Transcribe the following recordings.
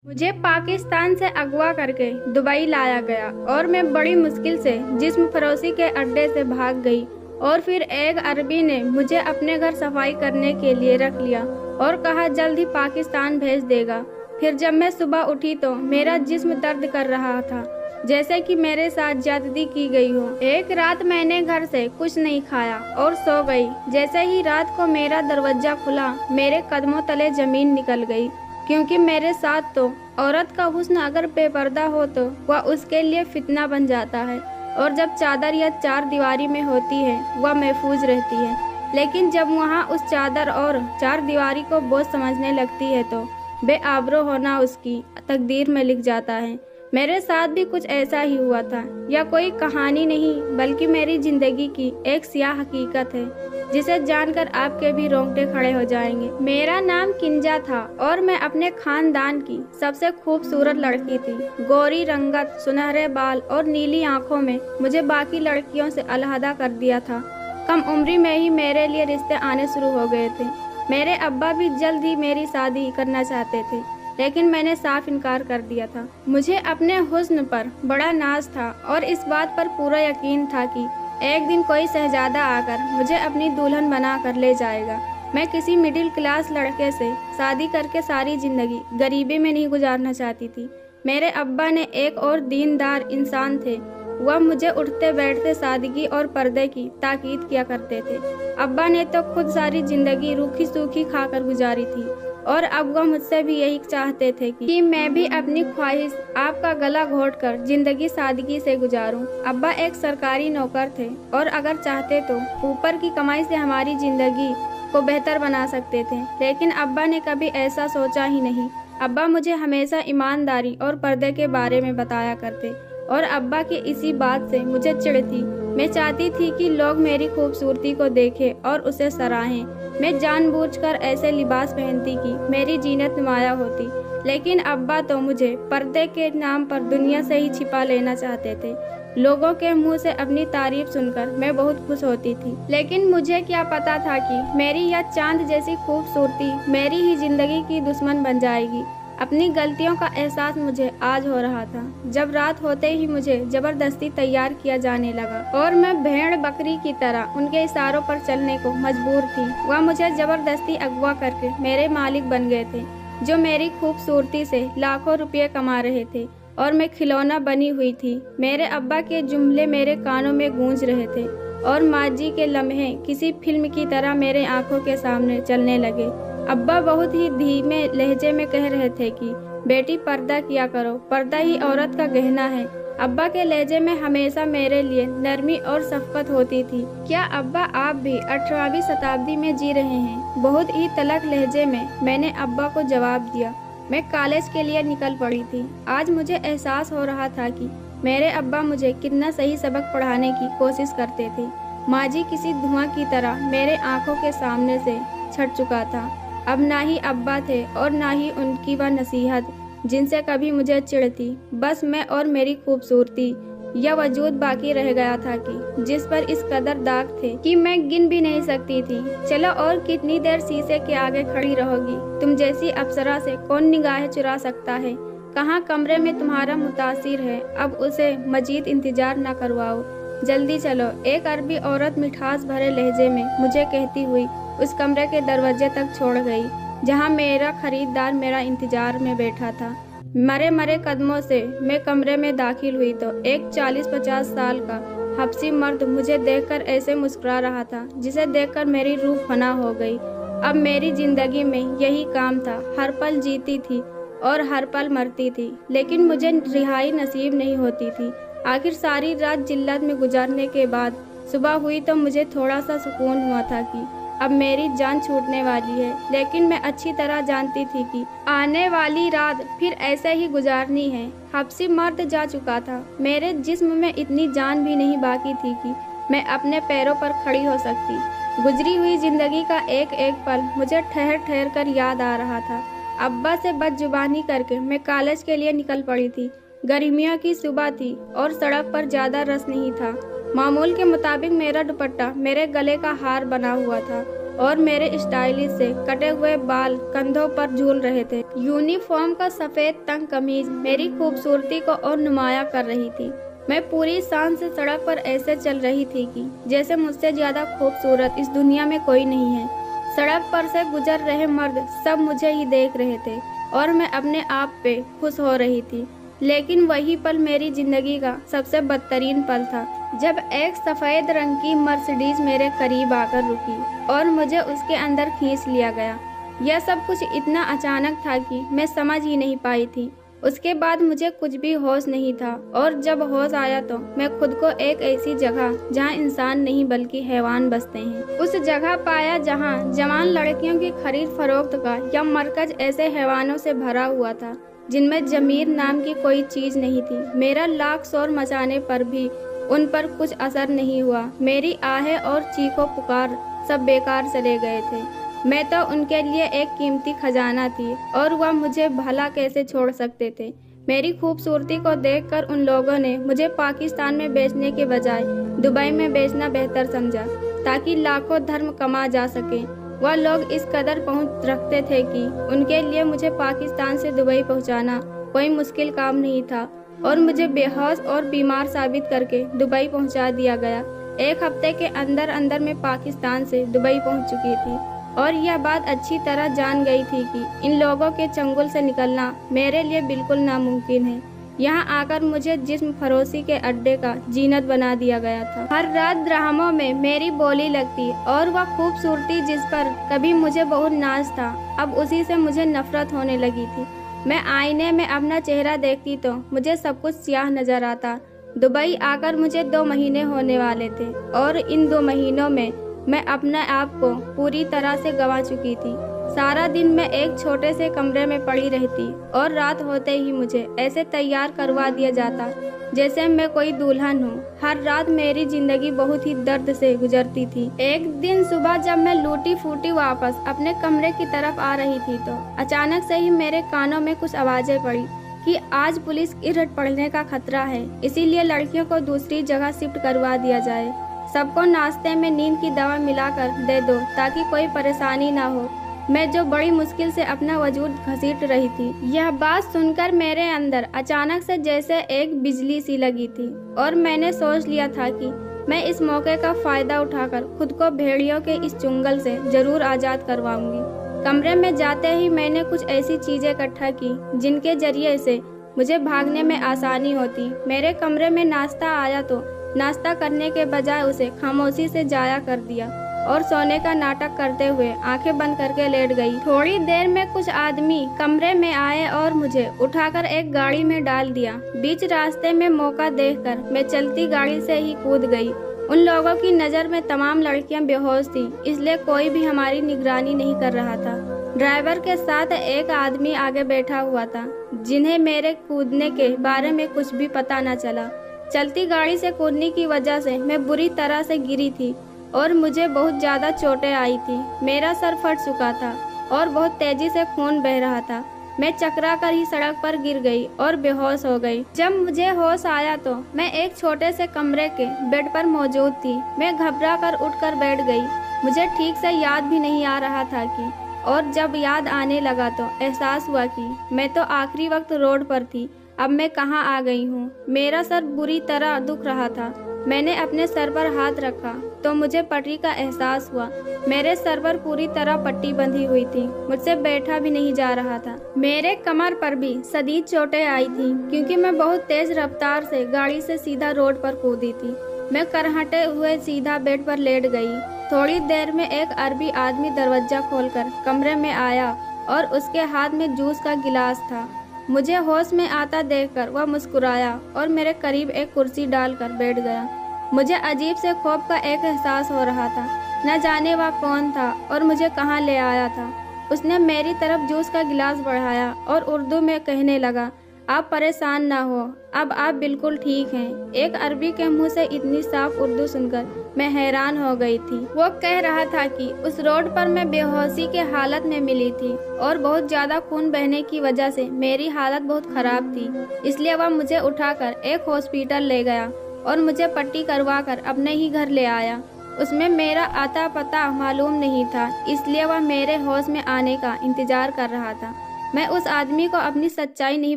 मुझे पाकिस्तान से अगवा करके दुबई लाया गया और मैं बड़ी मुश्किल से जिस्म फरोशी के अड्डे से भाग गई। और फिर एक अरबी ने मुझे अपने घर सफाई करने के लिए रख लिया और कहा जल्द ही पाकिस्तान भेज देगा। फिर जब मैं सुबह उठी तो मेरा जिस्म दर्द कर रहा था, जैसे कि मेरे साथ ज्यादती की गई हो। एक रात मैंने घर से कुछ नहीं खाया और सो गई। जैसे ही रात को मेरा दरवाजा खुला, मेरे कदमों तले जमीन निकल गई, क्योंकि मेरे साथ तो औरत का हुस्न अगर बेपर्दा हो तो वह उसके लिए फितना बन जाता है, और जब चादर या चार दीवारी में होती है वह महफूज रहती है। लेकिन जब वहाँ उस चादर और चार दीवारी को बोझ समझने लगती है तो बेआबरो होना उसकी तकदीर में लिख जाता है। मेरे साथ भी कुछ ऐसा ही हुआ था। यह कोई कहानी नहीं बल्कि मेरी जिंदगी की एक सियाह हकीकत है, जिसे जानकर आपके भी रोंगटे खड़े हो जाएंगे। मेरा नाम किंजा था और मैं अपने खानदान की सबसे खूबसूरत लड़की थी। गोरी रंगत, सुनहरे बाल और नीली आंखों में मुझे बाकी लड़कियों से अलहदा कर दिया था। कम उम्री में ही मेरे लिए रिश्ते आने शुरू हो गए थे। मेरे अब्बा भी जल्द ही मेरी शादी करना चाहते थे, लेकिन मैंने साफ इनकार कर दिया था। मुझे अपने हुस्न पर बड़ा नाज था और इस बात पर पूरा यकीन था कि एक दिन कोई शहजादा आकर मुझे अपनी दुल्हन बना कर ले जाएगा। मैं किसी मिडिल क्लास लड़के से शादी करके सारी जिंदगी गरीबी में नहीं गुजारना चाहती थी। मेरे अब्बा ने एक और दीनदार इंसान थे। वह मुझे उठते बैठते सादगी और पर्दे की ताकीद किया करते थे। अब्बा ने तो खुद सारी जिंदगी रूखी सूखी खाकर गुजारी थी, और अब वह मुझसे भी यही चाहते थे कि मैं भी अपनी ख्वाहिश आपका गला घोटकर जिंदगी सादगी से गुजारूं। अब्बा एक सरकारी नौकर थे और अगर चाहते तो ऊपर की कमाई से हमारी जिंदगी को बेहतर बना सकते थे, लेकिन अब्बा ने कभी ऐसा सोचा ही नहीं। अब्बा मुझे हमेशा ईमानदारी और पर्दे के बारे में बताया करते, और अब्बा की इसी बात से मुझे चिढ़ थी। मैं चाहती थी कि लोग मेरी खूबसूरती को देखें और उसे सराहें। मैं जानबूझकर ऐसे लिबास पहनती कि मेरी जीनत नुमाया होती, लेकिन अब्बा तो मुझे पर्दे के नाम पर दुनिया से ही छिपा लेना चाहते थे। लोगों के मुंह से अपनी तारीफ सुनकर मैं बहुत खुश होती थी, लेकिन मुझे क्या पता था कि मेरी यह चांद जैसी खूबसूरती मेरी ही जिंदगी की दुश्मन बन जाएगी। अपनी गलतियों का एहसास मुझे आज हो रहा था, जब रात होते ही मुझे जबरदस्ती तैयार किया जाने लगा और मैं भेड़ बकरी की तरह उनके इशारों पर चलने को मजबूर थी। वह मुझे जबरदस्ती अगवा करके मेरे मालिक बन गए थे, जो मेरी खूबसूरती से लाखों रुपये कमा रहे थे और मैं खिलौना बनी हुई थी। मेरे अब्बा के जुमले मेरे कानों में गूंज रहे थे और माजी के लम्हे किसी फिल्म की तरह मेरे आंखों के सामने चलने लगे। अब्बा बहुत ही धीमे लहजे में कह रहे थे कि बेटी पर्दा किया करो, पर्दा ही औरत का गहना है। अब्बा के लहजे में हमेशा मेरे लिए नरमी और शफकत होती थी। क्या अब्बा आप भी 18वीं शताब्दी में जी रहे हैं? बहुत ही तलख लहजे में मैंने अब्बा को जवाब दिया। मैं कॉलेज के लिए निकल पड़ी थी। आज मुझे एहसास हो रहा था कि मेरे अब्बा मुझे कितना सही सबक पढ़ाने की कोशिश करते थे। माजी किसी धुआं की तरह मेरे आंखों के सामने से छट चुका था। अब ना ही अब्बा थे और ना ही उनकी वह नसीहत जिनसे कभी मुझे चिढ़ थी। बस मैं और मेरी खूबसूरती, यह वजूद बाकी रह गया था कि जिस पर इस कदर दाग थे कि मैं गिन भी नहीं सकती थी। चलो और कितनी देर शीशे के आगे खड़ी रहोगी? तुम जैसी अप्सरा से कौन निगाहें चुरा सकता है? कहाँ कमरे में तुम्हारा मुतासिर है? अब उसे मजीद इंतजार न करवाओ, जल्दी चलो। एक अरबी औरत मिठास भरे लहजे में मुझे कहती हुई उस कमरे के दरवाजे तक छोड़ गई, जहां मेरा खरीदार मेरा इंतजार में बैठा था। मरे मरे कदमों से मैं कमरे में दाखिल हुई तो एक 40-50 साल का हबशी मर्द मुझे देखकर ऐसे मुस्कुरा रहा था जिसे देखकर मेरी रूह फना हो गई। अब मेरी जिंदगी में यही काम था, हर पल जीती थी और हर पल मरती थी, लेकिन मुझे रिहाई नसीब नहीं होती थी। आखिर सारी रात जिल्लत में गुजारने के बाद सुबह हुई तो मुझे थोड़ा सा सुकून हुआ था कि अब मेरी जान छूटने वाली है, लेकिन मैं अच्छी तरह जानती थी कि आने वाली रात फिर ऐसे ही गुजारनी है। हबशी मर्द जा चुका था। मेरे जिस्म में इतनी जान भी नहीं बाकी थी कि मैं अपने पैरों पर खड़ी हो सकती। गुजरी हुई जिंदगी का एक एक पल मुझे ठहर ठहर कर याद आ रहा था। अब्बा से बदजुबानी करके मैं कॉलेज के लिए निकल पड़ी थी। गर्मियों की सुबह थी और सड़क पर ज्यादा रस नहीं था। मामूल के मुताबिक मेरा दुपट्टा मेरे गले का हार बना हुआ था और मेरे स्टाइलिश से कटे हुए बाल कंधों पर झूल रहे थे। यूनिफॉर्म का सफेद तंग कमीज मेरी खूबसूरती को और नुमाया कर रही थी। मैं पूरी शान से सड़क पर ऐसे चल रही थी कि जैसे मुझसे ज्यादा खूबसूरत इस दुनिया में कोई नहीं है। सड़क पर से गुजर रहे मर्द सब मुझे ही देख रहे थे और मैं अपने आप पे खुश हो रही थी। लेकिन वही पल मेरी जिंदगी का सबसे बदतरीन पल था, जब एक सफेद रंग की मर्सिडीज मेरे करीब आकर रुकी और मुझे उसके अंदर खींच लिया गया। यह सब कुछ इतना अचानक था कि मैं समझ ही नहीं पाई थी। उसके बाद मुझे कुछ भी होश नहीं था और जब होश आया तो मैं खुद को एक ऐसी जगह जहां इंसान नहीं बल्कि हैवान बसते हैं उस जगह पाया जहां जवान लड़कियों की खरीद फरोख्त का यह मरकज ऐसे हैवानों से भरा हुआ था जिनमें जमीर नाम की कोई चीज नहीं थी। मेरा लाख शोर मचाने पर भी उन पर कुछ असर नहीं हुआ। मेरी आहें और चीखों पुकार सब बेकार चले गए थे। मैं तो उनके लिए एक कीमती खजाना थी और वह मुझे भला कैसे छोड़ सकते थे। मेरी खूबसूरती को देखकर उन लोगों ने मुझे पाकिस्तान में बेचने के बजाय दुबई में बेचना बेहतर समझा ताकि लाखों धर्म कमा जा सके। वह लोग इस कदर पहुंच रखते थे कि उनके लिए मुझे पाकिस्तान से दुबई पहुंचाना कोई मुश्किल काम नहीं था और मुझे बेहोश और बीमार साबित करके दुबई पहुंचा दिया गया। एक हफ्ते के अंदर अंदर मैं पाकिस्तान से दुबई पहुंच चुकी थी और यह बात अच्छी तरह जान गई थी कि इन लोगों के चंगुल से निकलना मेरे लिए बिल्कुल नामुमकिन है। यहाँ आकर मुझे जिस्म फरोशी के अड्डे का जीनत बना दिया गया था। हर रात ड्रामों में मेरी बोली लगती और वह खूबसूरती जिस पर कभी मुझे बहुत नाज था अब उसी से मुझे नफरत होने लगी थी। मैं आईने में अपना चेहरा देखती तो मुझे सब कुछ स्याह नजर आता। दुबई आकर मुझे 2 महीने होने वाले थे और इन 2 महीनों में मैं अपने आप को पूरी तरह से गंवा चुकी थी। सारा दिन मैं एक छोटे से कमरे में पड़ी रहती और रात होते ही मुझे ऐसे तैयार करवा दिया जाता जैसे मैं कोई दुल्हन हूँ। हर रात मेरी जिंदगी बहुत ही दर्द से गुजरती थी। एक दिन सुबह जब मैं लूटी फूटी वापस अपने कमरे की तरफ आ रही थी तो अचानक से ही मेरे कानों में कुछ आवाजें पड़ी कि आज पुलिस की रेड पड़ने का खतरा है, इसीलिए लड़कियों को दूसरी जगह शिफ्ट करवा दिया जाए। सबको नाश्ते में नींद की दवा मिलाकर दे दो ताकि कोई परेशानी ना हो। मैं जो बड़ी मुश्किल से अपना वजूद घसीट रही थी, यह बात सुनकर मेरे अंदर अचानक से जैसे एक बिजली सी लगी थी और मैंने सोच लिया था कि मैं इस मौके का फायदा उठाकर खुद को भेड़ियों के इस चुंगल से जरूर आजाद करवाऊंगी। कमरे में जाते ही मैंने कुछ ऐसी चीजें इकट्ठा की जिनके जरिए से मुझे भागने में आसानी होती। मेरे कमरे में नाश्ता आया तो नाश्ता करने के बजाय उसे खामोशी से जाया कर दिया और सोने का नाटक करते हुए आंखें बंद करके लेट गई। थोड़ी देर में कुछ आदमी कमरे में आए और मुझे उठाकर एक गाड़ी में डाल दिया। बीच रास्ते में मौका देखकर मैं चलती गाड़ी से ही कूद गई। उन लोगों की नज़र में तमाम लड़कियां बेहोश थी, इसलिए कोई भी हमारी निगरानी नहीं कर रहा था। ड्राइवर के साथ एक आदमी आगे बैठा हुआ था जिन्हें मेरे कूदने के बारे में कुछ भी पता न चला। चलती गाड़ी से कूदने की वजह से मैं बुरी तरह से गिरी थी और मुझे बहुत ज्यादा चोटें आई थी। मेरा सर फट चुका था और बहुत तेजी से खून बह रहा था। मैं चकरा कर ही सड़क पर गिर गई और बेहोश हो गई। जब मुझे होश आया तो मैं एक छोटे से कमरे के बेड पर मौजूद थी। मैं घबरा कर उठकर बैठ गई। मुझे ठीक से याद भी नहीं आ रहा था कि और जब याद आने लगा तो एहसास हुआ कि मैं तो आखिरी वक्त रोड पर थी। अब मैं कहाँ आ गई हूँ। मेरा सर बुरी तरह दुख रहा था। मैंने अपने सर पर हाथ रखा तो मुझे पटरी का एहसास हुआ। मेरे सर पर पूरी तरह पट्टी बंधी हुई थी। मुझसे बैठा भी नहीं जा रहा था। मेरे कमर पर भी शदीद चोटें आई थी क्योंकि मैं बहुत तेज रफ्तार से गाड़ी से सीधा रोड पर कूदी थी। मैं करहटे हुए सीधा बेड पर लेट गई। थोड़ी देर में एक अरबी आदमी दरवाजा खोलकर कमरे में आया और उसके हाथ में जूस का गिलास था। मुझे होश में आता देखकर वह मुस्कुराया और मेरे करीब एक कुर्सी डालकर बैठ गया। मुझे अजीब से खौफ का एक एहसास हो रहा था। न जाने वह कौन था और मुझे कहाँ ले आया था। उसने मेरी तरफ जूस का गिलास बढ़ाया और उर्दू में कहने लगा, आप परेशान ना हो, अब आप बिल्कुल ठीक हैं। एक अरबी के मुंह से इतनी साफ उर्दू सुनकर मैं हैरान हो गई थी। वो कह रहा था कि उस रोड पर मैं बेहोशी के हालत में मिली थी और बहुत ज्यादा खून बहने की वजह से मेरी हालत बहुत खराब थी, इसलिए वह मुझे उठाकर एक हॉस्पिटल ले गया और मुझे पट्टी करवा कर अपने ही घर ले आया। उसमें मेरा आता पता मालूम नहीं था, इसलिए वह मेरे होश में आने का इंतजार कर रहा था। मैं उस आदमी को अपनी सच्चाई नहीं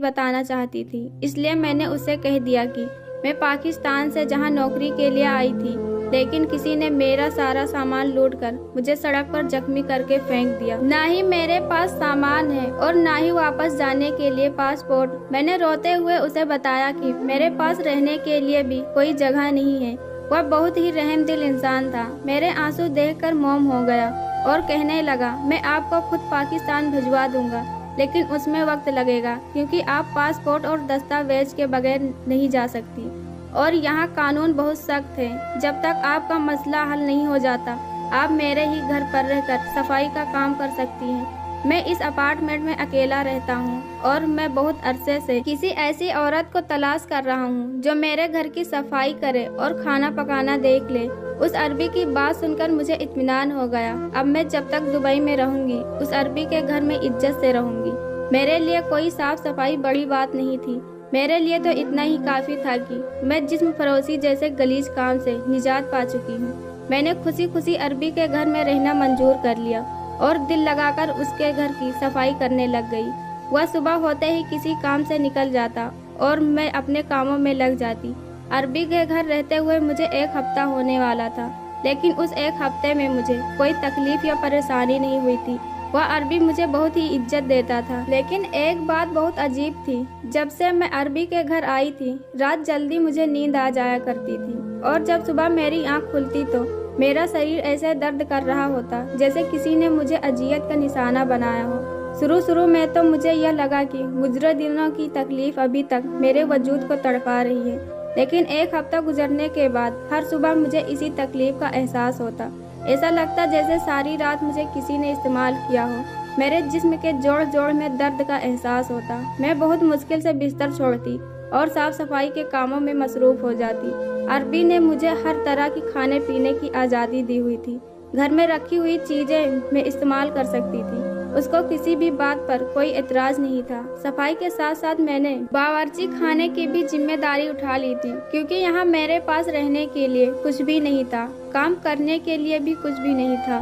बताना चाहती थी, इसलिए मैंने उसे कह दिया कि मैं पाकिस्तान से जहां नौकरी के लिए आई थी, लेकिन किसी ने मेरा सारा सामान लूटकर मुझे सड़क पर जख्मी करके फेंक दिया। ना ही मेरे पास सामान है और ना ही वापस जाने के लिए पासपोर्ट। मैंने रोते हुए उसे बताया कि मेरे पास रहने के लिए भी कोई जगह नहीं है। वह बहुत ही रहमदिल इंसान था। मेरे आंसू देखकर मौन हो गया और कहने लगा, मैं आपको खुद पाकिस्तान भिजवा दूंगा, लेकिन उसमें वक्त लगेगा क्योंकि आप पासपोर्ट और दस्तावेज के बगैर नहीं जा सकती और यहाँ कानून बहुत सख्त है। जब तक आपका मसला हल नहीं हो जाता, आप मेरे ही घर पर रहकर सफाई का काम कर सकती हैं। मैं इस अपार्टमेंट में अकेला रहता हूँ और मैं बहुत अरसे से किसी ऐसी औरत को तलाश कर रहा हूँ जो मेरे घर की सफाई करे और खाना पकाना देख ले। उस अरबी की बात सुनकर मुझे इत्मीनान हो गया। अब मैं जब तक दुबई में रहूंगी, उस अरबी के घर में इज्जत से रहूंगी। मेरे लिए कोई साफ सफाई बड़ी बात नहीं थी। मेरे लिए तो इतना ही काफी था कि मैं जिस्म फरोशी जैसे गलीज काम से निजात पा चुकी हूँ। मैंने खुशी खुशी अरबी के घर में रहना मंजूर कर लिया और दिल लगाकर उसके घर की सफाई करने लग गई। वह सुबह होते ही किसी काम से निकल जाता और मैं अपने कामों में लग जाती। अरबी के घर रहते हुए मुझे 1 हफ्ता होने वाला था, लेकिन उस 1 हफ्ते में मुझे कोई तकलीफ या परेशानी नहीं हुई थी। वह अरबी मुझे बहुत ही इज्जत देता था। लेकिन एक बात बहुत अजीब थी, जब से मैं अरबी के घर आई थी, रात जल्दी मुझे नींद आ जाया करती थी और जब सुबह मेरी आँख खुलती तो मेरा शरीर ऐसे दर्द कर रहा होता जैसे किसी ने मुझे अजियत का निशाना बनाया हो। शुरू में तो मुझे यह लगा कि गुजरे दिनों की तकलीफ अभी तक मेरे वजूद को तड़पा रही है, लेकिन 1 हफ्ता गुजरने के बाद हर सुबह मुझे इसी तकलीफ का एहसास होता। ऐसा लगता जैसे सारी रात मुझे किसी ने इस्तेमाल किया हो। मेरे जिस्म के जोड़ जोड़ में दर्द का एहसास होता। मैं बहुत मुश्किल से बिस्तर छोड़ती और साफ सफाई के कामों में मसरूफ हो जाती। अरबी ने मुझे हर तरह की खाने पीने की आज़ादी दी हुई थी। घर में रखी हुई चीज़ें मैं इस्तेमाल कर सकती थी। उसको किसी भी बात पर कोई एतराज़ नहीं था। सफाई के साथ साथ मैंने बावर्ची खाने की भी जिम्मेदारी उठा ली थी, क्योंकि यहाँ मेरे पास रहने के लिए कुछ भी नहीं था, काम करने के लिए भी कुछ भी नहीं था।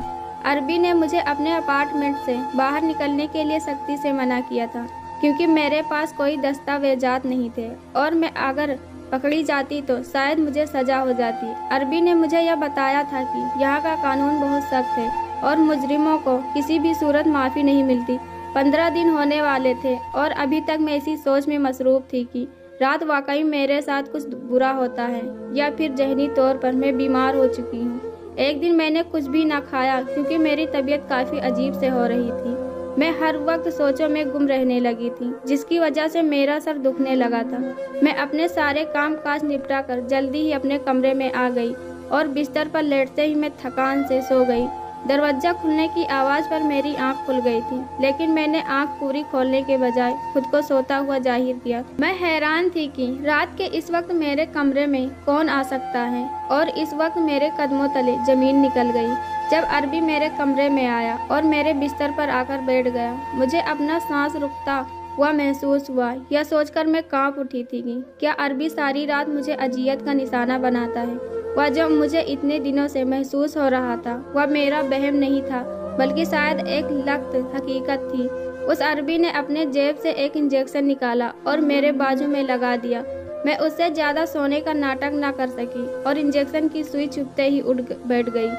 अरबी ने मुझे अपने अपार्टमेंट से बाहर निकलने के लिए सख्ती से मना किया था, क्योंकि मेरे पास कोई दस्तावेजात नहीं थे और मैं अगर पकड़ी जाती तो शायद मुझे सजा हो जाती। अरबी ने मुझे यह बताया था कि यहाँ का कानून बहुत सख्त है और मुजरिमों को किसी भी सूरत माफ़ी नहीं मिलती। 15 दिन होने वाले थे और अभी तक मैं इसी सोच में मसरूफ़ थी कि रात वाकई मेरे साथ कुछ बुरा होता है या फिर जहनी तौर पर मैं बीमार हो चुकी हूँ। एक दिन मैंने कुछ भी ना खाया क्योंकि मेरी तबीयत काफ़ी अजीब से हो रही थी। मैं हर वक्त सोचों में गुम रहने लगी थी, जिसकी वजह से मेरा सर दुखने लगा था। मैं अपने सारे काम काज निपटा कर जल्दी ही अपने कमरे में आ गई और बिस्तर पर लेटते ही मैं थकान से सो गई। दरवाजा खुलने की आवाज़ पर मेरी आंख खुल गई थी, लेकिन मैंने आंख पूरी खोलने के बजाय खुद को सोता हुआ जाहिर किया। मैं हैरान थी कि रात के इस वक्त मेरे कमरे में कौन आ सकता है और इस वक्त मेरे कदमों तले ज़मीन निकल गई जब अरबी मेरे कमरे में आया और मेरे बिस्तर पर आकर बैठ गया। मुझे अपना सांस रुकता हुआ महसूस हुआ। यह सोचकर मैं कांप उठी थी कि क्या अरबी सारी रात मुझे अजियत का निशाना बनाता है। वह जो मुझे इतने दिनों से महसूस हो रहा था वह मेरा वहम नहीं था, बल्कि शायद एक लख्त हकीकत थी। उस अरबी ने अपने जेब से एक इंजेक्शन निकाला और मेरे बाजू में लगा दिया। मैं उससे ज़्यादा सोने का नाटक ना कर सकी और इंजेक्शन की सुई चुभते ही उठ बैठ गई।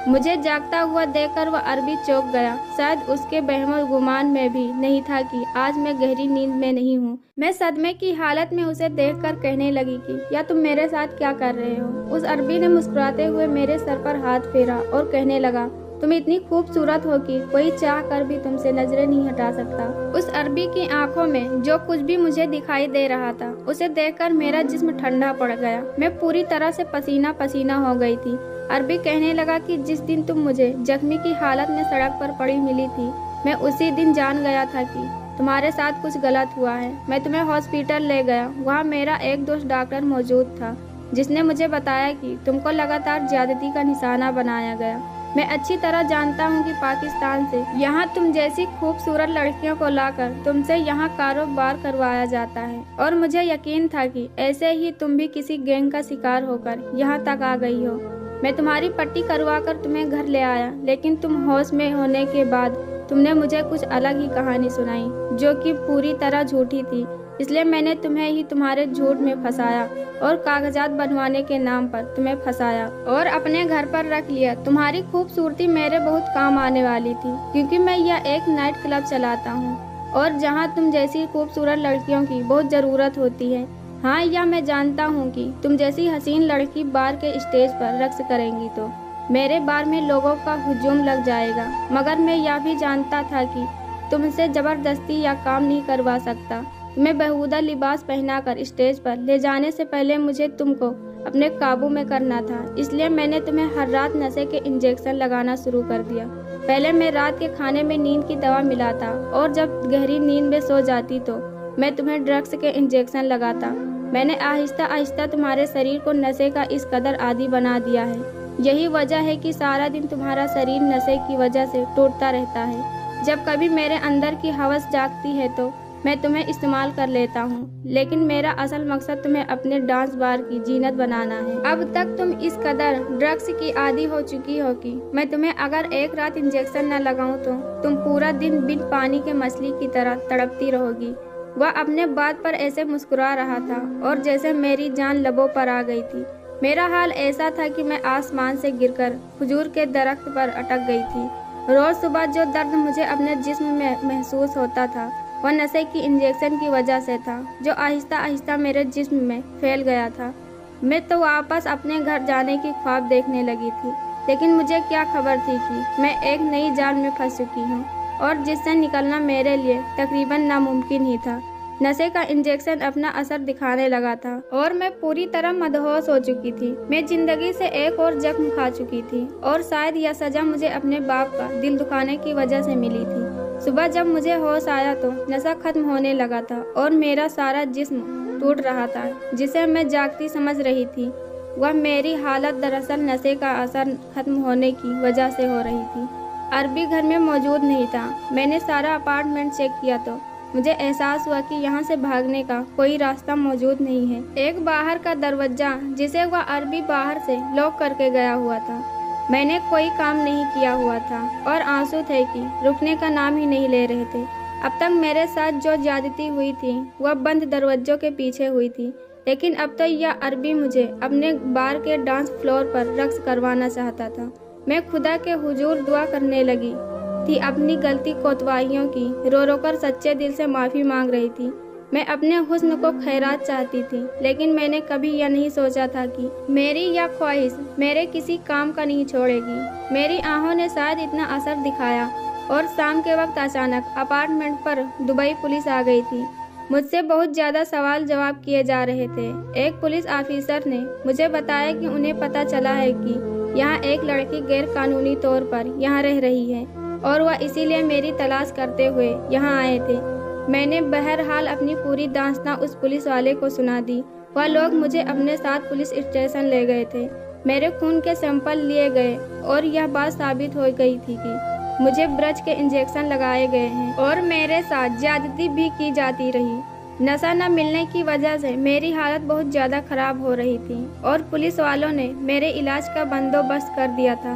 मुझे जागता हुआ देखकर वह अरबी चौंक गया। शायद उसके बहम गुमान में भी नहीं था कि आज मैं गहरी नींद में नहीं हूँ। मैं सदमे की हालत में उसे देखकर कहने लगी कि या तुम मेरे साथ क्या कर रहे हो। उस अरबी ने मुस्कुराते हुए मेरे सर पर हाथ फेरा और कहने लगा, तुम इतनी खूबसूरत हो कि कोई चाह कर भी तुमसे नजरें नहीं हटा सकता। उस अरबी की आंखों में जो कुछ भी मुझे दिखाई दे रहा था उसे देखकर मेरा जिस्म ठंडा पड़ गया। मैं पूरी तरह से पसीना पसीना हो गई थी। अरबी कहने लगा कि जिस दिन तुम मुझे जख्मी की हालत में सड़क पर पड़ी मिली थी, मैं उसी दिन जान गया था कि तुम्हारे साथ कुछ गलत हुआ है। मैं तुम्हें हॉस्पिटल ले गया। वहाँ मेरा एक दोस्त डॉक्टर मौजूद था जिसने मुझे बताया कि तुमको लगातार ज्यादती का निशाना बनाया गया। मैं अच्छी तरह जानता हूँ कि पाकिस्तान से यहाँ तुम जैसी खूबसूरत लड़कियों को लाकर तुमसे यहाँ कारोबार करवाया जाता है और मुझे यकीन था कि ऐसे ही तुम भी किसी गैंग का शिकार होकर यहाँ तक आ गई हो। मैं तुम्हारी पट्टी करवा कर तुम्हें घर ले आया, लेकिन तुम होश में होने के बाद तुमने मुझे कुछ अलग ही कहानी सुनाई जो कि पूरी तरह झूठी थी। इसलिए मैंने तुम्हें ही तुम्हारे झूठ में फंसाया और कागजात बनवाने के नाम पर तुम्हें फंसाया और अपने घर पर रख लिया। तुम्हारी खूबसूरती मेरे बहुत काम आने वाली थी, क्योंकि मैं यह एक नाइट क्लब चलाता हूँ और जहाँ तुम जैसी खूबसूरत लड़कियों की बहुत ज़रूरत होती है। हाँ, यह मैं जानता हूँ कि तुम जैसी हसीन लड़की बार के स्टेज पर रक्स करेंगी तो मेरे बार में लोगों का हुजूम लग जाएगा, मगर मैं यह भी जानता था कि तुमसे ज़बरदस्ती या काम नहीं करवा सकता। तुम्हें बेहुदा लिबास पहनाकर स्टेज पर ले जाने से पहले मुझे तुमको अपने काबू में करना था। इसलिए मैंने तुम्हें हर रात नशे के इंजेक्शन लगाना शुरू कर दिया। पहले मैं रात के खाने में नींद की दवा मिलाता और जब गहरी नींद में सो जाती तो मैं तुम्हें ड्रग्स के इंजेक्शन लगाता। मैंने आहिस्ता आहिस्ता तुम्हारे शरीर को नशे का इस कदर आदी बना दिया है। यही वजह है कि सारा दिन तुम्हारा शरीर नशे की वजह से टूटता रहता है। जब कभी मेरे अंदर की हवस जागती है तो मैं तुम्हें इस्तेमाल कर लेता हूँ, लेकिन मेरा असल मकसद तुम्हें अपने डांस बार की जीनत बनाना है। अब तक तुम इस कदर ड्रग्स की आदी हो चुकी हो कि मैं तुम्हें अगर एक रात इंजेक्शन न लगाऊं तो तुम पूरा दिन बिन पानी के मछली की तरह तड़पती रहोगी। वह अपने बात पर ऐसे मुस्कुरा रहा था और जैसे मेरी जान लबों पर आ गई थी। मेरा हाल ऐसा था कि मैं आसमान से गिरकर खजूर के दरख्त पर अटक गई थी। रोज सुबह जो दर्द मुझे अपने जिस्म में महसूस होता था वह नशे की इंजेक्शन की वजह से था, जो आहिस्ता आहिस्ता मेरे जिस्म में फैल गया था। मैं तो वापस अपने घर जाने की ख्वाब देखने लगी थी, लेकिन मुझे क्या खबर थी कि मैं एक नई जाल में फंस चुकी हूँ और जिससे निकलना मेरे लिए तकरीबन नामुमकिन ही था। नशे का इंजेक्शन अपना असर दिखाने लगा था और मैं पूरी तरह मदहोश हो चुकी थी। मैं जिंदगी से एक और जख्म खा चुकी थी और शायद यह सजा मुझे अपने बाप का दिल दुखाने की वजह से मिली थी। सुबह जब मुझे होश आया तो नशा खत्म होने लगा था और मेरा सारा जिस्म टूट रहा था। जिसे मैं जागती समझ रही थी, वह मेरी हालत दरअसल नशे का असर खत्म होने की वजह से हो रही थी। अरबी घर में मौजूद नहीं था। मैंने सारा अपार्टमेंट चेक किया तो मुझे एहसास हुआ कि यहाँ से भागने का कोई रास्ता मौजूद नहीं है। एक बाहर का दरवाजा जिसे वह अरबी बाहर से लॉक करके गया हुआ था। मैंने कोई काम नहीं किया हुआ था और आंसू थे कि रुकने का नाम ही नहीं ले रहे थे। अब तक मेरे साथ जो ज्यादती हुई थी वह बंद दरवाजों के पीछे हुई थी, लेकिन अब तो यह अरबी मुझे अपने बार के डांस फ्लोर पर रक्स करवाना चाहता था। मैं खुदा के हुजूर दुआ करने लगी थी, अपनी गलती कोतवाहियों की रो रो कर सच्चे दिल से माफ़ी मांग रही थी। मैं अपने हुस्न को खैरात चाहती थी, लेकिन मैंने कभी यह नहीं सोचा था कि मेरी यह ख्वाहिश मेरे किसी काम का नहीं छोड़ेगी। मेरी आहों ने शायद इतना असर दिखाया और शाम के वक्त अचानक अपार्टमेंट पर दुबई पुलिस आ गई थी। मुझसे बहुत ज़्यादा सवाल जवाब किए जा रहे थे। एक पुलिस ऑफिसर ने मुझे बताया कि उन्हें पता चला है कि यहाँ एक लड़की गैर कानूनी तौर पर यहाँ रह रही है और वह इसीलिए मेरी तलाश करते हुए यहाँ आए थे। मैंने बहरहाल अपनी पूरी दास्तां उस पुलिस वाले को सुना दी। वह लोग मुझे अपने साथ पुलिस स्टेशन ले गए थे। मेरे खून के सैंपल लिए गए और यह बात साबित हो गई थी कि मुझे ब्रज के इंजेक्शन लगाए गए हैं और मेरे साथ ज्यादती भी की जाती रही। नशा न मिलने की वजह से मेरी हालत बहुत ज़्यादा खराब हो रही थी और पुलिस वालों ने मेरे इलाज का बंदोबस्त कर दिया था।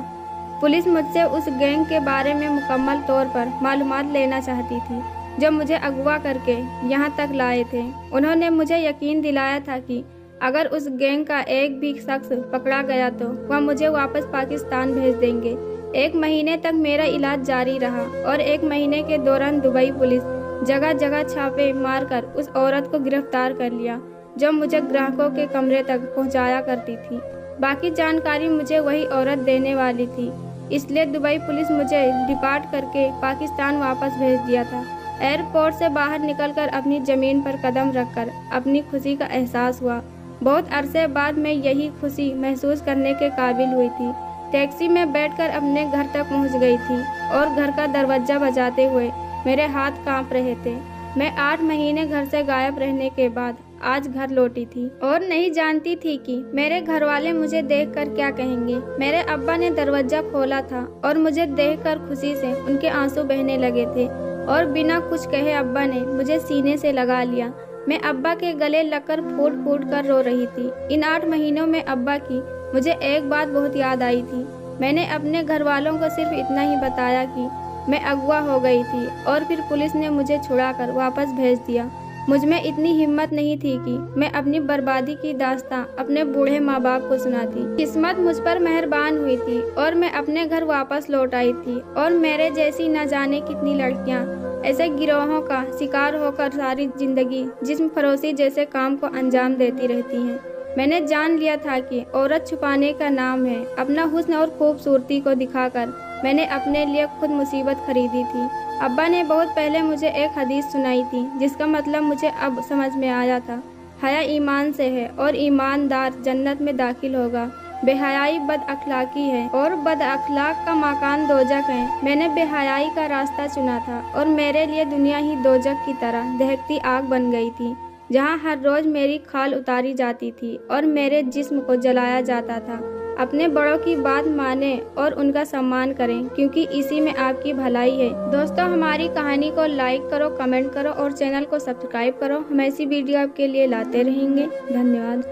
पुलिस मुझसे उस गैंग के बारे में मुकम्मल तौर पर मालूमात लेना चाहती थी जो मुझे अगवा करके यहाँ तक लाए थे। उन्होंने मुझे यकीन दिलाया था कि अगर उस गैंग का एक भी शख्स पकड़ा गया तो वह मुझे वापस पाकिस्तान भेज देंगे। 1 महीने तक मेरा इलाज जारी रहा और 1 महीने के दौरान दुबई पुलिस जगह जगह छापे मारकर उस औरत को गिरफ्तार कर लिया जो मुझे ग्राहकों के कमरे तक पहुँचाया करती थी। बाकी जानकारी मुझे वही औरत देने वाली थी, इसलिए दुबई पुलिस मुझे डिपार्ट करके पाकिस्तान वापस भेज दिया था। एयरपोर्ट से बाहर निकलकर अपनी ज़मीन पर कदम रखकर अपनी खुशी का एहसास हुआ। बहुत अरसे बाद मैं यही खुशी महसूस करने के काबिल हुई थी। टैक्सी में बैठकर अपने घर तक पहुंच गई थी और घर का दरवाज़ा बजाते हुए मेरे हाथ कांप रहे थे। मैं 8 महीने घर से गायब रहने के बाद आज घर लौटी थी और नहीं जानती थी कि मेरे घर वाले मुझे देखकर क्या कहेंगे। मेरे अब्बा ने दरवाज़ा खोला था और मुझे देखकर खुशी से उनके आंसू बहने लगे थे और बिना कुछ कहे अब्बा ने मुझे सीने से लगा लिया। मैं अब्बा के गले लगकर फूट फूट कर रो रही थी। इन 8 महीनों में अब्बा की मुझे एक बात बहुत याद आई थी। मैंने अपने घर वालों को सिर्फ इतना ही बताया कि मैं अगवा हो गई थी और फिर पुलिस ने मुझे छुड़ाकर वापस भेज दिया। मुझ में इतनी हिम्मत नहीं थी कि मैं अपनी बर्बादी की दास्तां अपने बूढ़े माँ बाप को सुनाती। किस्मत मुझ पर मेहरबान हुई थी और मैं अपने घर वापस लौट आई थी और मेरे जैसी न जाने कितनी लड़कियां ऐसे गिरोहों का शिकार होकर सारी जिंदगी जिस्म फरोशी जैसे काम को अंजाम देती रहती हैं। मैंने जान लिया था कि औरत छुपाने का नाम है। अपना हुस्न और खूबसूरती को दिखाकर मैंने अपने लिए खुद मुसीबत खरीदी थी। अब्बा ने बहुत पहले मुझे एक हदीस सुनाई थी जिसका मतलब मुझे अब समझ में आया था। हया ईमान से है और ईमानदार जन्नत में दाखिल होगा। बेहयाई बद अखलाकी है और बद अखलाक का मकान दोजक है। मैंने बेहयाई का रास्ता चुना था और मेरे लिए दुनिया ही दोजक की तरह दहकती आग बन गई थी, जहाँ हर रोज मेरी खाल उतारी जाती थी और मेरे जिस्म को जलाया जाता था। अपने बड़ों की बात माने और उनका सम्मान करें, क्योंकि इसी में आपकी भलाई है। दोस्तों, हमारी कहानी को लाइक करो, कमेंट करो और चैनल को सब्सक्राइब करो। हम ऐसी वीडियो आपके लिए लाते रहेंगे। धन्यवाद।